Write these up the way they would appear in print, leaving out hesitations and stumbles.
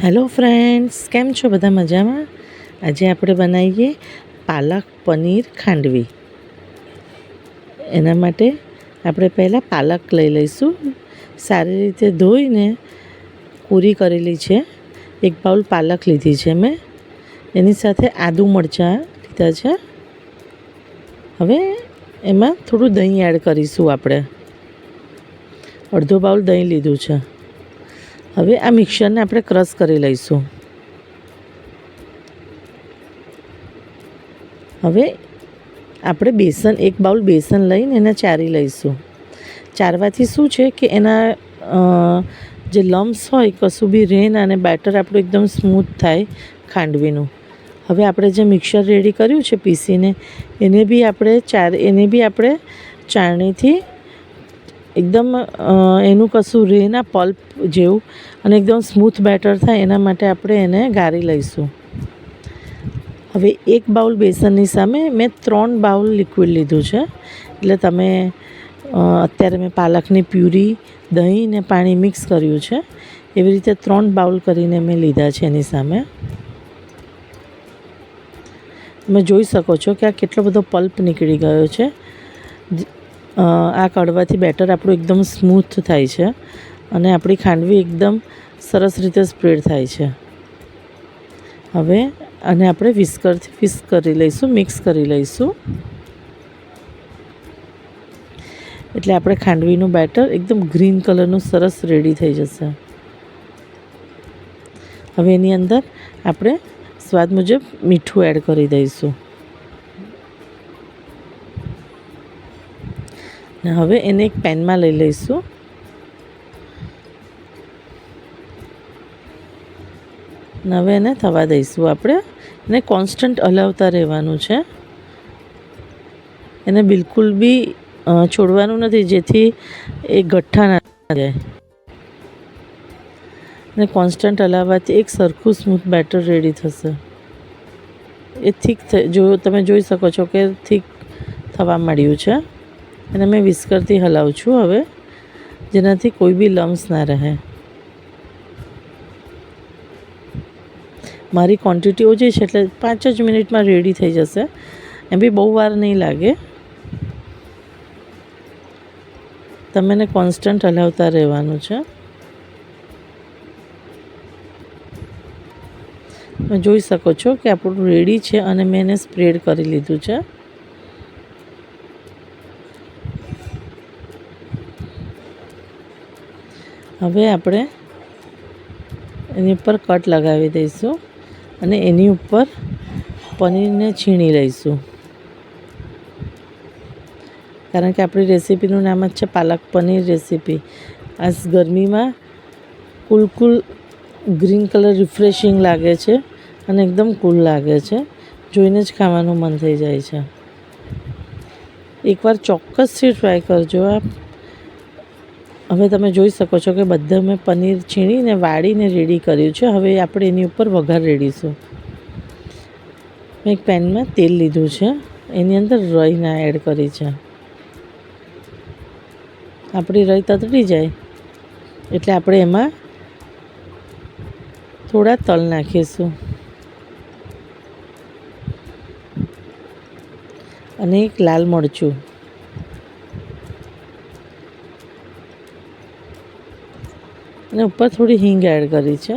Hello friends, કેમ છો બધા? મજામાં? આજે આપણે બનાવીએ પાલક પનીર ખાંડવી. એના માટે આપણે પહેલાં પાલક લઈ લઈશું. સારી રીતે ધોઈને પૂરી કરેલી છે. 1 બાઉલ પાલક લીધી છે મેં. એની સાથે આદુ મરચાં લીધા છે. હવે એમાં થોડું દહીં એડ કરીશું. આપણે અડધો બાઉલ દહીં લીધું છે. હવે આ મિક્સરને આપણે ક્રશ કરી લઈશું. હવે આપણે બેસન 1 બાઉલ બેસન લઈને એને ચારી લઈશું. ચારવાથી શું છે કે એના જે લમ્સ હોય કશું બી રહે ના અને બેટર આપણું એકદમ સ્મૂથ થાય ખાંડવીનું. હવે આપણે જે મિક્સર રેડી કર્યું છે પીસીને એને બી આપણે ચાળણીથી એકદમ એનું કશું રહે ના પલ્પ જેવું અને એકદમ સ્મૂથ બેટર થાય એના માટે આપણે એને ગાળી લઈશું. હવે 1 બાઉલ બેસનની સામે મેં 3 બાઉલ લિક્વિડ લીધું છે. એટલે તમે અત્યારે મેં પાલકની પ્યુરી, દહીં ને પાણી મિક્સ કર્યું છે. એવી રીતે 3 બાઉલ કરીને મેં લીધા છે. એની સામે તમે જોઈ શકો છો કે આ કેટલો બધો પલ્પ નીકળી ગયો છે. આ કડવાથી બેટર આપણું એકદમ સ્મૂથ થાય છે અને આપણી ખાંડવી એકદમ સરસ રીતે સ્પ્રેડ થાય છે. હવે આને આપણે વિસ્કરથી વિસ્ક કરી લઈશું, મિક્સ કરી લઈશું. એટલે આપણે ખાંડવીનું બેટર એકદમ ગ્રીન કલરનું સરસ રેડી થઈ જશે. હવે એની અંદર આપણે સ્વાદ મુજબ મીઠું એડ કરી દઈશું. ને હવે એને એક પેનમાં લઈ લઈશું. ને હવે એને થવા દઈશું. આપણે એને કોન્સ્ટન્ટ હલાવતા રહેવાનું છે. એને બિલકુલ બી છોડવાનું નથી, જેથી એ ગઠ્ઠા ના જાય. અને કોન્સ્ટન્ટ હલાવવાથી એક સરખું સ્મૂથ બેટર રેડી થશે. એ તમે જોઈ શકો છો કે થીક થવા માંડ્યું છે. અને મેં વિસ્કરથી હલાવું છું હવે, જેનાથી કોઈ બી લમ્સ ના રહે. મારી ક્વોન્ટિટી ઓછી છે એટલે 5 જ મિનિટમાં રેડી થઈ જશે. એમ બી બહુ વાર નહીં લાગે. તમે એને કોન્સ્ટન્ટ હલાવતા રહેવાનું છે. તમે જોઈ શકો છો કે આપણું રેડી છે અને મેં એને સ્પ્રેડ કરી લીધું છે. હવે આપણે એની ઉપર કટ લગાવી દઈશું અને એની ઉપર પનીરને છીણી લઈશું. કારણ કે આપણી રેસીપીનું નામ જ છે પાલક પનીર રેસીપી. આ ગરમીમાં કુલ ગ્રીન કલર રિફ્રેશિંગ લાગે છે અને એકદમ કૂલ લાગે છે. જોઈને જ ખાવાનું મન થઈ જાય છે. એકવાર ચોક્કસથી ટ્રાય કરજો આપ. હવે તમે જોઈ શકો છો કે બધા મેં પનીર છીણીને વાળીને રેડી કર્યું છે. હવે આપણે એની ઉપર વઘાર રેડીશું. મેં એક પેનમાં તેલ લીધું છે. એની અંદર રાઈ એડ કરી છે. આપણી રાઈ તતડી જાય એટલે આપણે એમાં થોડા તલ નાખીશું અને એક લાલ મરચું અને ઉપર થોડી હિંગ એડ કરી છે.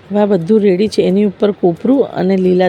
હવે આ બધું રેડી છે. એની ઉપર કોપરું અને લીલા